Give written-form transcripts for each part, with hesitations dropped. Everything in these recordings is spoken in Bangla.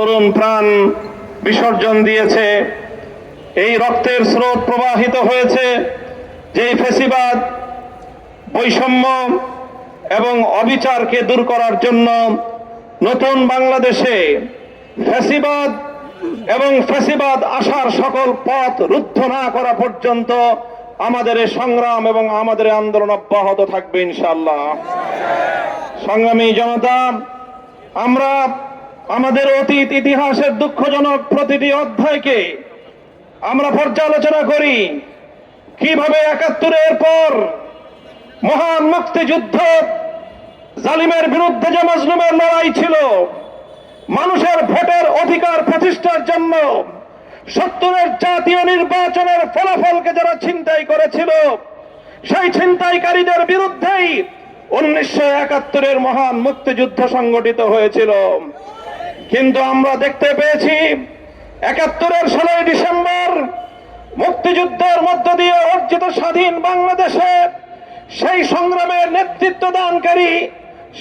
তরুণ প্রাণ বিসর্জন দিয়েছে। এই রক্তের স্রোত প্রবাহিত হয়েছে যেই ফ্যাসিবাদ, বৈষম্য এবং অবিচারকে দূর করার জন্য নতুন বাংলাদেশে ফ্যাসিবাদ আসার সকল পথ রুদ্ধ না করা পর্যন্ত আমাদের এই সংগ্রাম এবং আমাদের আন্দোলন অব্যাহত থাকবে ইনশাআল্লাহ। সংগ্রামী জনতা, আমরা আমাদের অতীত ইতিহাসের দুঃখজনক প্রতিটি অধ্যায়কে আমরা পর্যালোচনা করি। কিভাবে ৭১-এর পর মহান মুক্তিযুদ্ধ, জালিমের বিরুদ্ধে যে মাজলুমের লড়াই ছিল, মানুষের ভোটের অধিকার প্রতিষ্ঠার জন্য ৭০-এর জাতীয় নির্বাচনের ফলাফলকে যারা ছিনতাই করেছিল, সেই ছিনতাইকারীদের বিরুদ্ধেই ১৯৭১-এর মহান মুক্তিযুদ্ধ সংগঠিত হয়েছিল। কিন্তু আমরা দেখতে পেয়েছি ৭১-এর ১৬ই ডিসেম্বর মুক্তিযুদ্ধের মধ্য দিয়ে অর্জিত স্বাধীন বাংলাদেশে সেই সংগ্রামের নেতৃত্ব দানকারী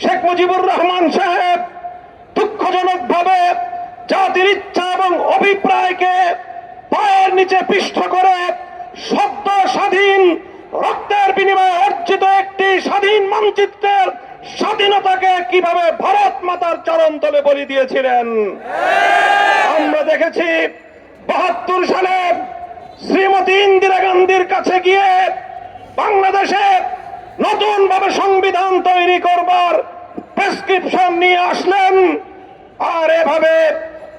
শেখ মুজিবুর রহমান সাহেব দুঃখজনকভাবে জাতির ইচ্ছা এবং অভিপ্রায়কে পায়ের নিচে পিষ্ট করে সদ্য স্বাধীন রক্তের বিনিময়ে অর্জিত একটি স্বাধীন মানচিত্রের স্বাধীনতাকে কিভাবে ভারত মাতার চরণ তলে বলি দিয়েছিলেন। আমরা দেখেছি ৭২ সালে শ্রীমতী ইন্দিরা গান্ধীর কাছে গিয়ে বাংলাদেশে নতুন ভাবে সংবিধান তৈরি করবার প্রেসক্রিপশন নিয়ে আসলেন। আর এভাবে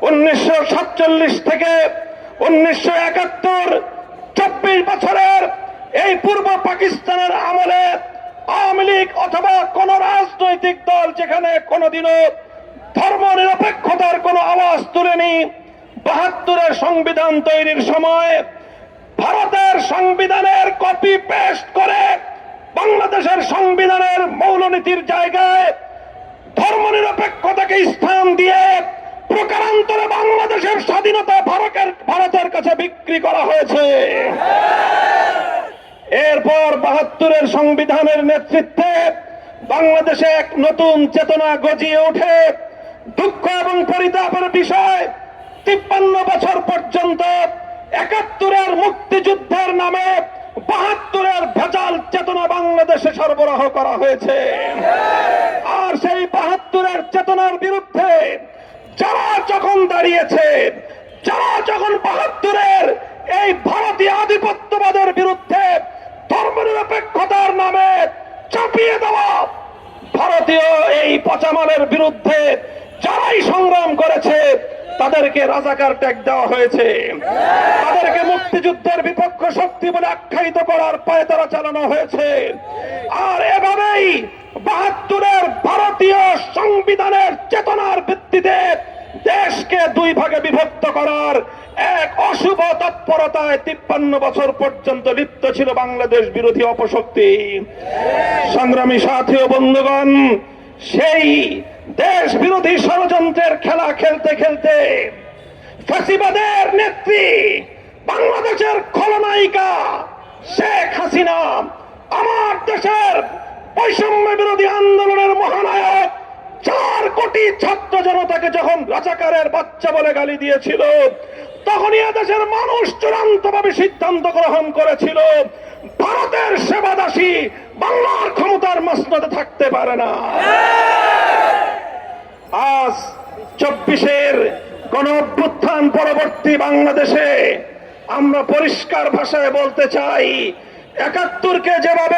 ১৯৪৭ থেকে ১৯৭১, ২৪ বছরের এই পূর্ব পাকিস্তানের আমলে আওয়ামী লীগ অথবা কোন রাজনৈতিক দল যেখানে কোনোদিনও ধর্ম নিরপেক্ষতার কোনো আওয়াজ তুলেনি, ৭২-এর সংবিধান তৈরির সময় ভারতের সংবিধানের কপি পেস্ট করে বাংলাদেশের সংবিধানের মৌলনীতির জায়গায় ধর্মনিরপেক্ষতাকে স্থান দিয়ে প্রকারান্তরে বাংলাদেশের স্বাধীনতা ভারতের কাছে বিক্রি করা হয়েছে। এরপর ৭২-এর সংবিধানের নেতৃত্বে বাংলাদেশে এক নতুন চেতনা গজিয়ে ওঠে। দুঃখ এবং পরিতাপের বিষয়, ৫৩ বছর পর্যন্ত ৭১-এর মুক্তিযুদ্ধের নামে ৭২-এর ভেজাল চেতনা বাংলাদেশে সরবরাহ করা হয়েছে। আর সেই ৭২-এর চেতনার বিরুদ্ধে যারা যখন দাঁড়িয়েছে, যারা যখন ৭২-এর এই ভারতীয় আধিপত্যবাদের বিরুদ্ধে ধর্মনিরপেক্ষতার নামে চাপিয়ে দেওয়া ভারতীয় এই পচামালের বিরুদ্ধে যারাই সংগ্রাম করেছে, তাদেরকে রাজাকার ট্যাগ দেওয়া হয়েছে, তাদেরকে মুক্তিযুদ্ধের বিপক্ষ শক্তি বলে আখ্যায়িত করার পায়তারা চালানো হয়েছে। আর এভাবেই ৭২-এর ভারতীয় সংবিধানের চেতনার ভিত্তিতে দেশকে দুই ভাগে বিভক্ত করার এক অশুভ তৎপরতায় ৫৩ বছর পর্যন্ত লিপ্ত ছিল বাংলাদেশ বিরোধী অপশক্তি। সংগ্রামী সাথী ও বন্ধুগণ, সেই দেশ বিরোধী ষড়যন্ত্রের খেলা খেলতে খেলতে ফ্যাসিবাদের নেত্রী, বাংলাদেশের খলনায়িকা শেখ হাসিনা, আমার দেশের বৈষম্য বিরোধী আন্দোলনের মহানায়ক ৪ কোটি ছাত্র জনতাকে যখন রাজাকারের বাচ্চা বলে গালি দিয়েছিল, তখনই দেশের মানুষ চূড়ান্তভাবে সিদ্ধান্ত গ্রহণ করেছিল ভারতের সেবাদাসী বাংলার ক্ষমতার মসনদে থাকতে পারে না। আজ ২৪-এর গণঅভ্যুত্থান পরবর্তী বাংলাদেশে আমরা পরিষ্কার ভাষায় বলতে চাই, ৭১-কে যেভাবে